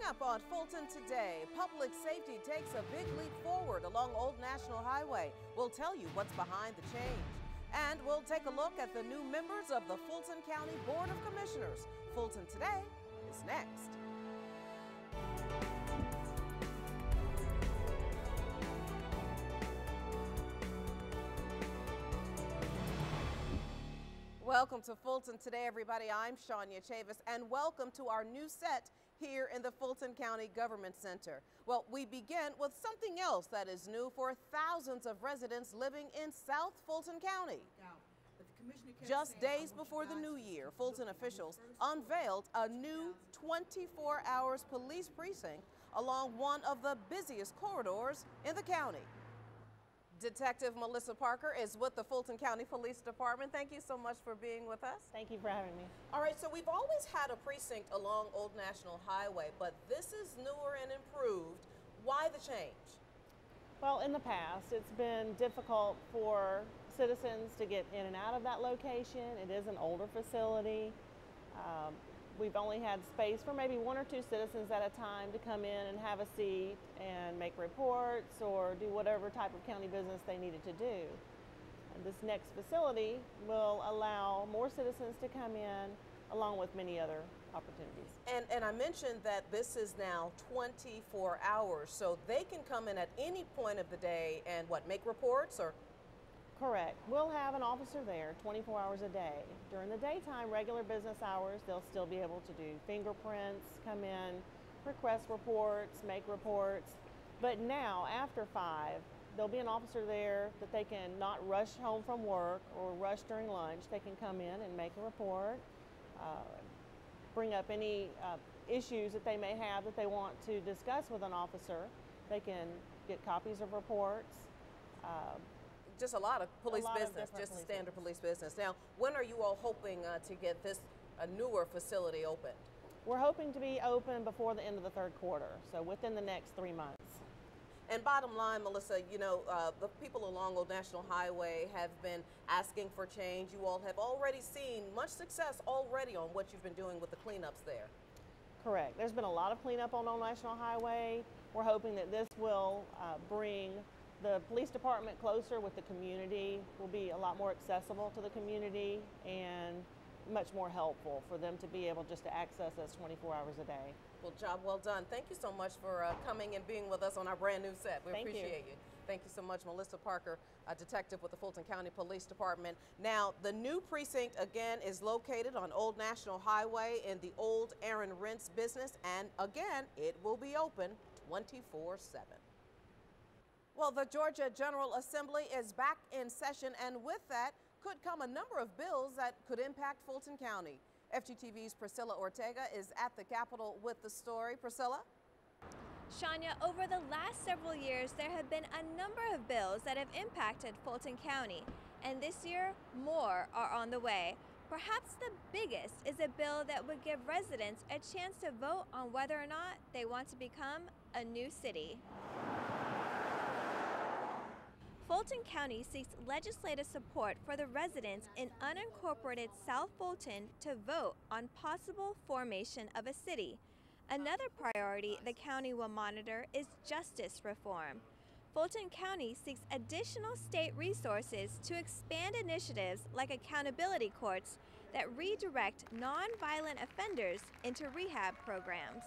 up on Fulton today, public safety takes a big leap forward along Old National Highway. We'll tell you what's behind the change. And we'll take a look at the new members of the Fulton County Board of Commissioners. Fulton Today is next. Welcome to Fulton Today, everybody. I'm Shania Chavis, and welcome to our new set here in the Fulton County Government Center. Well, we begin with something else that is new for thousands of residents living in South Fulton County. Just days before the new year, Fulton officials unveiled a new 24 hours police precinct along one of the busiest corridors in the county. Detective Melissa Parker is with the Fulton County Police Department. Thank you so much for being with us. Thank you for having me. All right, so we've always had a precinct along Old National Highway, but this is newer and improved. Why the change? Well, in the past, it's been difficult for citizens to get in and out of that location. It is an older facility. We've only had space for maybe one or two citizens at a time to come in and have a seat and make reports or do whatever type of county business they needed to do. And this next facility will allow more citizens to come in along with many other opportunities. And I mentioned that this is now 24 hours, so they can come in at any point of the day and make reports or? Correct. We'll have an officer there 24 hours a day. During the daytime, regular business hours, they'll still be able to do fingerprints, come in, request reports, make reports. But now, after 5, there'll be an officer there that they can not rush home from work or rush during lunch. They can come in and make a report, bring up any issues that they may have that they want to discuss with an officer. They can get copies of reports. Just a lot of police business, just standard police business. Now, when are you all hoping to get this newer facility opened? We're hoping to be open before the end of the third quarter, so within the next 3 months. And bottom line, Melissa, you know, the people along Old National Highway have been asking for change. You all have already seen much success already on what you've been doing with the cleanups there. Correct. There's been a lot of cleanup on Old National Highway. We're hoping that this will bring the police department closer with the community, will be a lot more accessible to the community and much more helpful for them to be able just to access us 24 hours a day. Well, job well done. Thank you so much for coming and being with us on our brand new set. We appreciate you. Thank you so much, Melissa Parker, a detective with the Fulton County Police Department. Now, the new precinct, again, is located on Old National Highway in the old Aaron Rent's business, and again, it will be open 24/7. Well, the Georgia General Assembly is back in session, and with that could come a number of bills that could impact Fulton County. FGTV's Priscilla Ortega is at the Capitol with the story. Priscilla? Shania, over the last several years, there have been a number of bills that have impacted Fulton County, and this year, more are on the way. Perhaps the biggest is a bill that would give residents a chance to vote on whether or not they want to become a new city. Fulton County seeks legislative support for the residents in unincorporated South Fulton to vote on possible formation of a city. Another priority the county will monitor is justice reform. Fulton County seeks additional state resources to expand initiatives like accountability courts that redirect nonviolent offenders into rehab programs.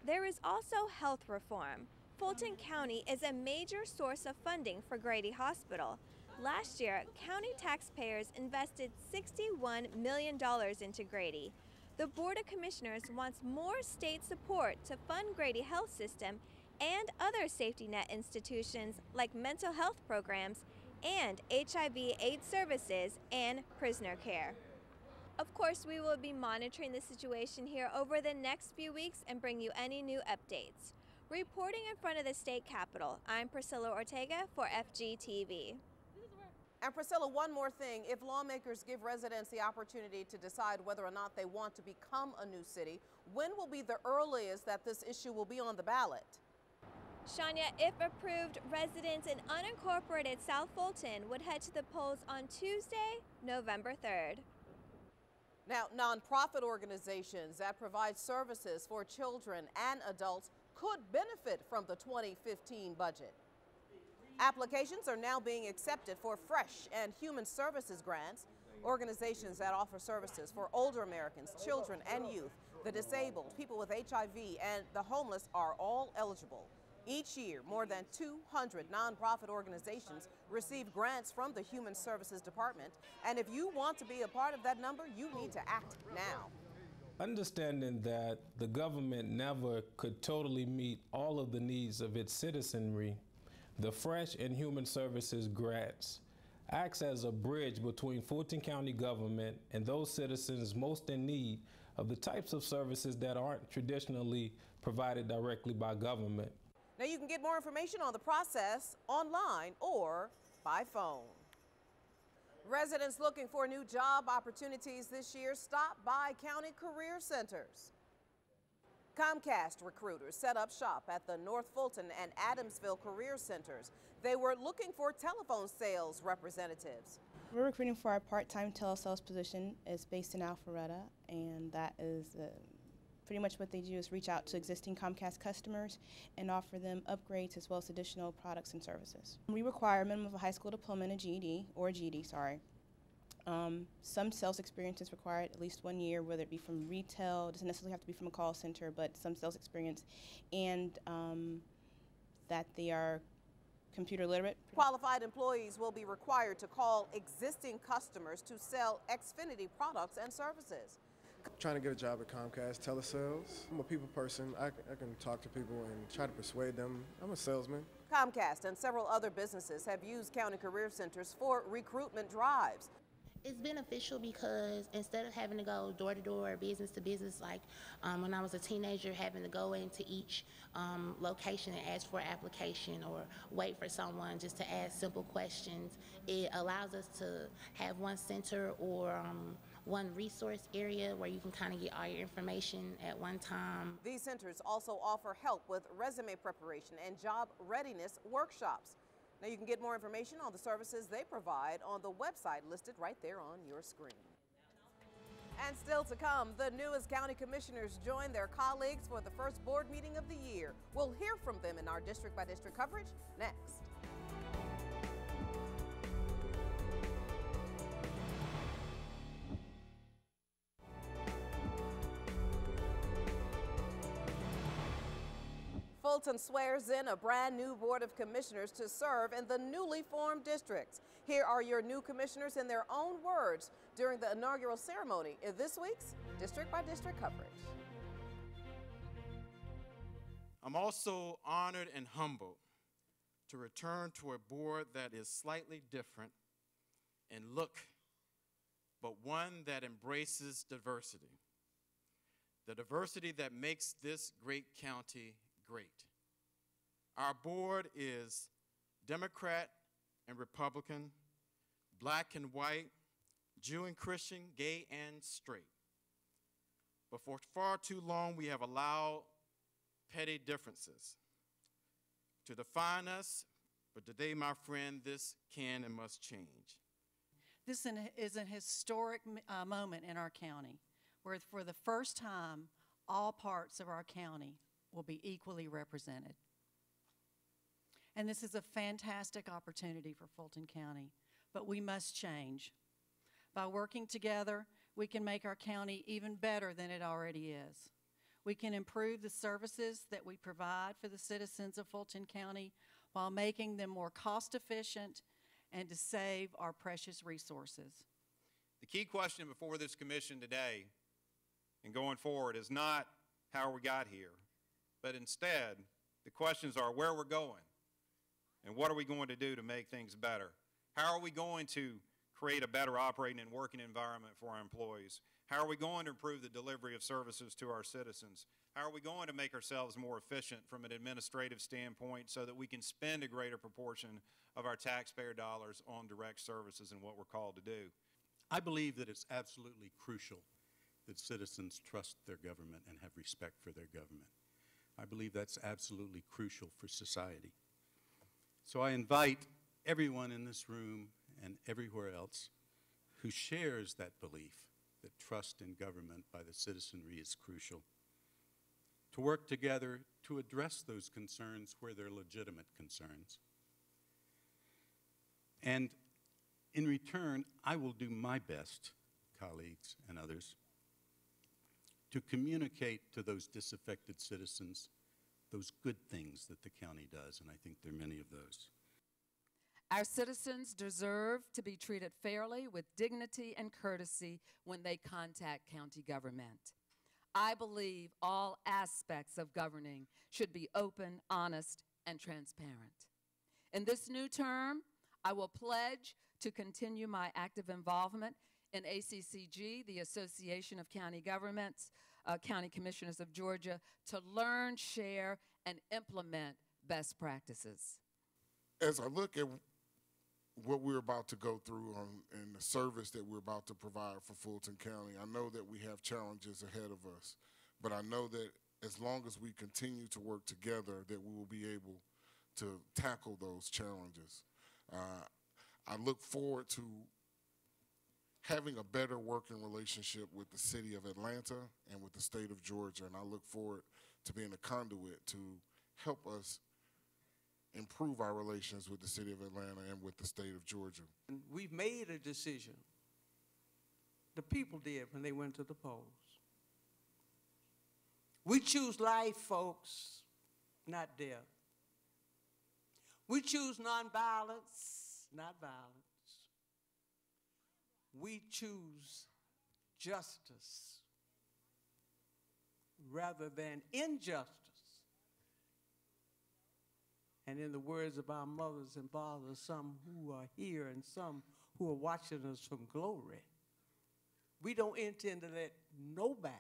There is also health reform. Fulton County is a major source of funding for Grady Hospital. Last year, county taxpayers invested $61 million into Grady. The Board of Commissioners wants more state support to fund Grady Health System and other safety net institutions like mental health programs and HIV/AIDS services and prisoner care. Of course, we will be monitoring the situation here over the next few weeks and bring you any new updates. Reporting in front of the state capitol, I'm Priscilla Ortega for FGTV. And Priscilla, one more thing. If lawmakers give residents the opportunity to decide whether or not they want to become a new city, when will be the earliest that this issue will be on the ballot? Shania, if approved, residents in unincorporated South Fulton would head to the polls on Tuesday, November 3rd. Now, nonprofit organizations that provide services for children and adults could benefit from the 2015 budget. Applications are now being accepted for fresh and human services grants. Organizations that offer services for older Americans, children and youth, the disabled, people with HIV, and the homeless are all eligible. Each year, more than 200 nonprofit organizations receive grants from the Human Services Department. And if you want to be a part of that number, you need to act now. Understanding that the government never could totally meet all of the needs of its citizenry, the Fresh and Human Services grants acts as a bridge between Fulton County government and those citizens most in need of the types of services that aren't traditionally provided directly by government. Now you can get more information on the process online or by phone. Residents looking for new job opportunities this year stop by county career centers. Comcast recruiters set up shop at the North Fulton and Adamsville career centers. They were looking for telephone sales representatives. We're recruiting for our part-time telesales position. It's based in Alpharetta, and that is pretty much what they do is reach out to existing Comcast customers and offer them upgrades as well as additional products and services. We require a minimum of a high school diploma and a GED, or a GED, sorry. Some sales experience is required, at least 1 year, whether it be from retail, it doesn't necessarily have to be from a call center, but some sales experience, and that they are computer literate. Qualified employees will be required to call existing customers to sell Xfinity products and services. Trying to get a job at Comcast, telesales. I'm a people person. I can talk to people and try to persuade them. I'm a salesman. Comcast and several other businesses have used county career centers for recruitment drives. It's beneficial because instead of having to go door to door, business to business, like when I was a teenager, having to go into each location and ask for an application or wait for someone just to ask simple questions, it allows us to have one center or one resource area where you can kind of get all your information at one time. These centers also offer help with resume preparation and job readiness workshops. Now you can get more information on the services they provide on the website listed right there on your screen. And still to come, the newest county commissioners join their colleagues for the first board meeting of the year. We'll hear from them in our district by district coverage next. Fulton swears in a brand new board of commissioners to serve in the newly formed districts. Here are your new commissioners in their own words during the inaugural ceremony in this week's district by district coverage. I'm also honored and humbled to return to a board that is slightly different in look, but one that embraces diversity. The diversity that makes this great county great. Our board is Democrat and Republican, black and white, Jew and Christian, gay and straight. But for far too long, we have allowed petty differences to define us, but today, my friend, this can and must change. This is a historic moment in our county, where for the first time, all parts of our county will be equally represented. And this is a fantastic opportunity for Fulton County, but we must change. By working together, we can make our county even better than it already is. We can improve the services that we provide for the citizens of Fulton County while making them more cost-efficient and to save our precious resources. The key question before this commission today and going forward is not how we got here, but instead, the questions are where we're going and what are we going to do to make things better? How are we going to create a better operating and working environment for our employees? How are we going to improve the delivery of services to our citizens? How are we going to make ourselves more efficient from an administrative standpoint so that we can spend a greater proportion of our taxpayer dollars on direct services and what we're called to do? I believe that it's absolutely crucial that citizens trust their government and have respect for their government. I believe that's absolutely crucial for society. So I invite everyone in this room and everywhere else who shares that belief that trust in government by the citizenry is crucial. To work together to address those concerns where they're legitimate concerns. And in return, I will do my best, colleagues and others, to communicate to those disaffected citizens those good things that the county does, and I think there are many of those. Our citizens deserve to be treated fairly with dignity and courtesy when they contact county government. I believe all aspects of governing should be open, honest, and transparent. In this new term, I will pledge to continue my active involvement in ACCG, the Association of County Governments, County Commissioners of Georgia, to learn, share, and implement best practices. As I look at what we're about to go through and the service that we're about to provide for Fulton County, I know that we have challenges ahead of us, but I know that as long as we continue to work together, that we will be able to tackle those challenges. I look forward to having a better working relationship with the city of Atlanta and with the state of Georgia, and I look forward to being a conduit to help us improve our relations with the city of Atlanta and with the state of Georgia. We've made a decision. The people did when they went to the polls. We choose life, folks, not death. We choose nonviolence, not violence. We choose justice rather than injustice. And in the words of our mothers and fathers, some who are here and some who are watching us from glory, we don't intend to let nobody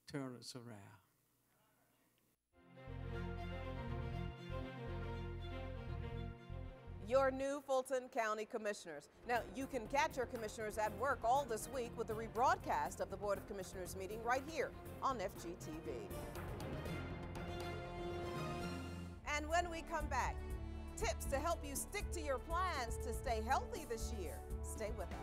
turn us around. Your new Fulton County Commissioners. Now, you can catch your commissioners at work all this week with the rebroadcast of the Board of Commissioners meeting right here on FGTV. And when we come back, tips to help you stick to your plans to stay healthy this year. Stay with us.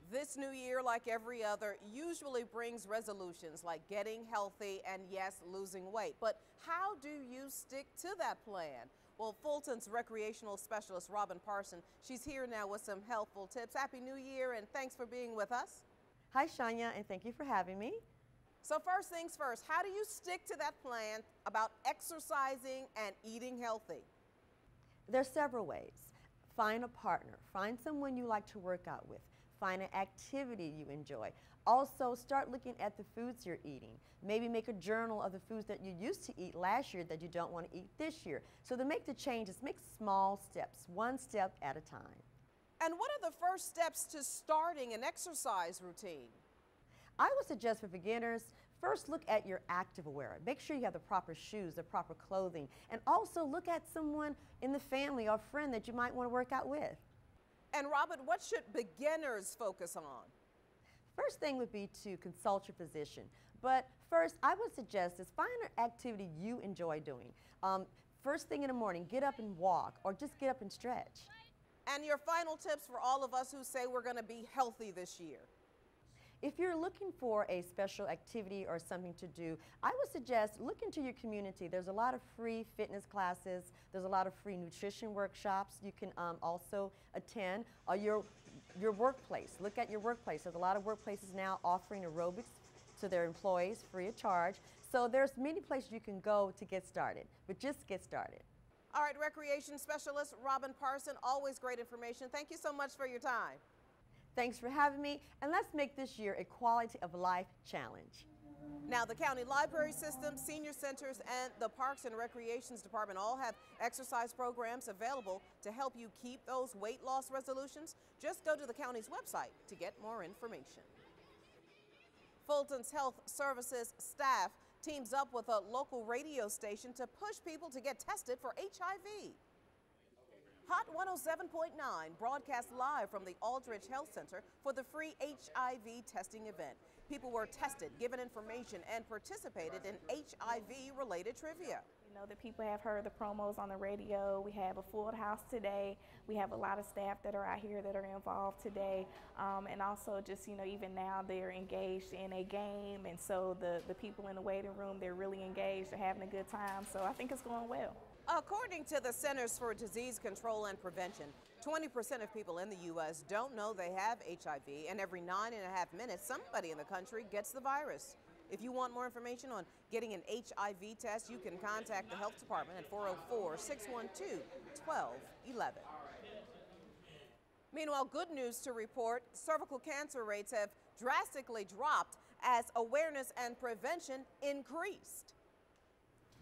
This new year, like every other, usually brings resolutions like getting healthy and, yes, losing weight. But how do you stick to that plan? Well, Fulton's recreational specialist, Robin Parson, she's here now with some helpful tips. Happy New Year, and thanks for being with us. Hi, Shania, and thank you for having me. So first things first, how do you stick to that plan about exercising and eating healthy? There's several ways. Find a partner. Find someone you like to work out with. Find an activity you enjoy. Also, start looking at the foods you're eating. Maybe make a journal of the foods that you used to eat last year that you don't want to eat this year. So to make the changes, make small steps, one step at a time. And what are the first steps to starting an exercise routine? I would suggest for beginners, first look at your activewear. Make sure you have the proper shoes, the proper clothing, and also look at someone in the family or friend that you might want to work out with. And Robert, what should beginners focus on? First thing would be to consult your physician. But first, I would suggest is find an activity you enjoy doing. First thing in the morning, get up and walk, or just get up and stretch. And your final tips for all of us who say we're going to be healthy this year? If you're looking for a special activity or something to do, I would suggest look into your community. There's a lot of free fitness classes. There's a lot of free nutrition workshops you can also attend. Your workplace. Look at your workplace. There's a lot of workplaces now offering aerobics to their employees free of charge. So there's many places you can go to get started, but just get started. All right, Recreation Specialist Robin Parson, always great information. Thank you so much for your time. Thanks for having me, and let's make this year a quality of life challenge. Now, the county library system, senior centers, and the Parks and Recreations Department all have exercise programs available to help you keep those weight loss resolutions. Just go to the county's website to get more information. Fulton's Health Services staff teams up with a local radio station to push people to get tested for HIV. Hot 107.9 broadcasts live from the Aldridge Health Center for the free HIV testing event. People were tested, given information, and participated in HIV-related trivia. You know, the people have heard the promos on the radio. We have a full house today. We have a lot of staff that are out here that are involved today. And also just, you know, even now they're engaged in a game. And so the people in the waiting room, they're really engaged. They're having a good time. So I think it's going well. According to the Centers for Disease Control and Prevention, 20% of people in the U.S. don't know they have HIV, and every 9.5 minutes, somebody in the country gets the virus. If you want more information on getting an HIV test, you can contact the Health Department at 404-612-1211. Meanwhile, good news to report, cervical cancer rates have drastically dropped as awareness and prevention increased.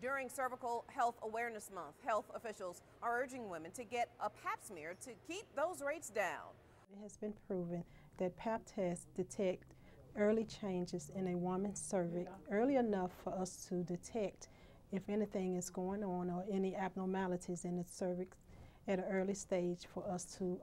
During Cervical Health Awareness Month, health officials are urging women to get a pap smear to keep those rates down. It has been proven that pap tests detect early changes in a woman's cervix early enough for us to detect if anything is going on or any abnormalities in the cervix at an early stage for us to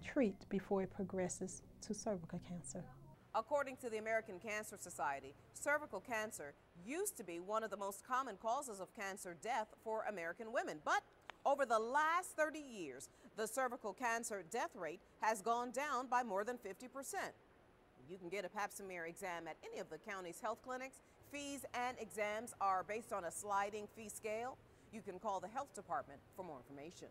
treat before it progresses to cervical cancer. According to the American Cancer Society, cervical cancer used to be one of the most common causes of cancer death for American women. But over the last 30 years, the cervical cancer death rate has gone down by more than 50%. You can get a pap smear exam at any of the county's health clinics. Fees and exams are based on a sliding fee scale. You can call the health department for more information.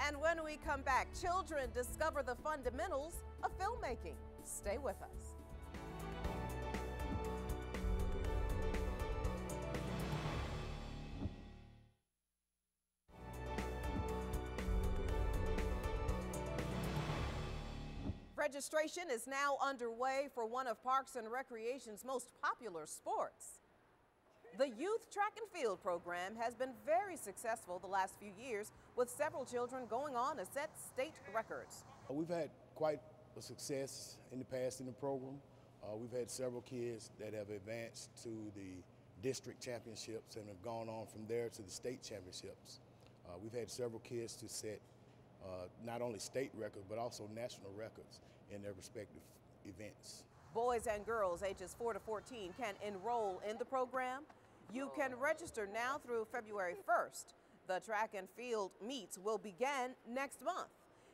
And when we come back, children discover the fundamentals of filmmaking. Stay with us. Registration is now underway for one of Parks and Recreation's most popular sports. The Youth Track and Field program has been very successful the last few years, with several children going on to set state records. We've had quite a success in the past in the program. We've had several kids that have advanced to the district championships and have gone on from there to the state championships. We've had several kids to set not only state records, but also national records in their respective events. Boys and girls ages 4 to 14 can enroll in the program. You can register now through February 1st. The track and field meets will begin next month.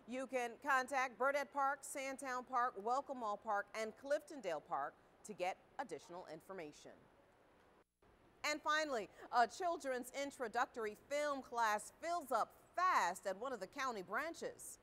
You can contact Burdett Park, Sandtown Park, Welcome Mall Park, and Cliftondale Park to get additional information. And finally, a children's introductory film class fills up fast at one of the county branches.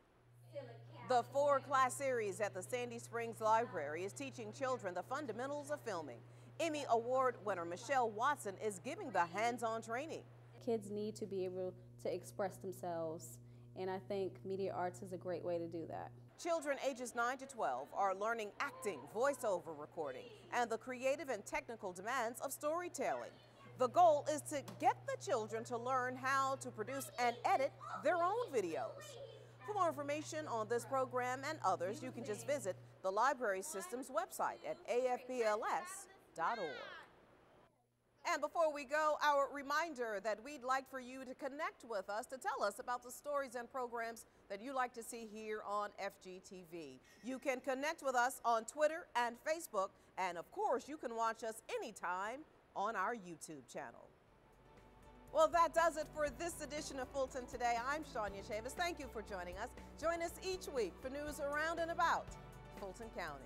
The 4-class series at the Sandy Springs Library is teaching children the fundamentals of filming. Emmy Award winner Michelle Watson is giving the hands-on training. Kids need to be able to express themselves, and I think media arts is a great way to do that. Children ages 9 to 12 are learning acting, voiceover recording, and the creative and technical demands of storytelling. The goal is to get the children to learn how to produce and edit their own videos. For more information on this program and others, you can just visit the library system's website at afpls.org. And before we go, our reminder that we'd like for you to connect with us to tell us about the stories and programs that you like to see here on FGTV. You can connect with us on Twitter and Facebook, and of course, you can watch us anytime on our YouTube channel. Well, that does it for this edition of Fulton Today. I'm Shania Chavis. Thank you for joining us. Join us each week for news around and about Fulton County.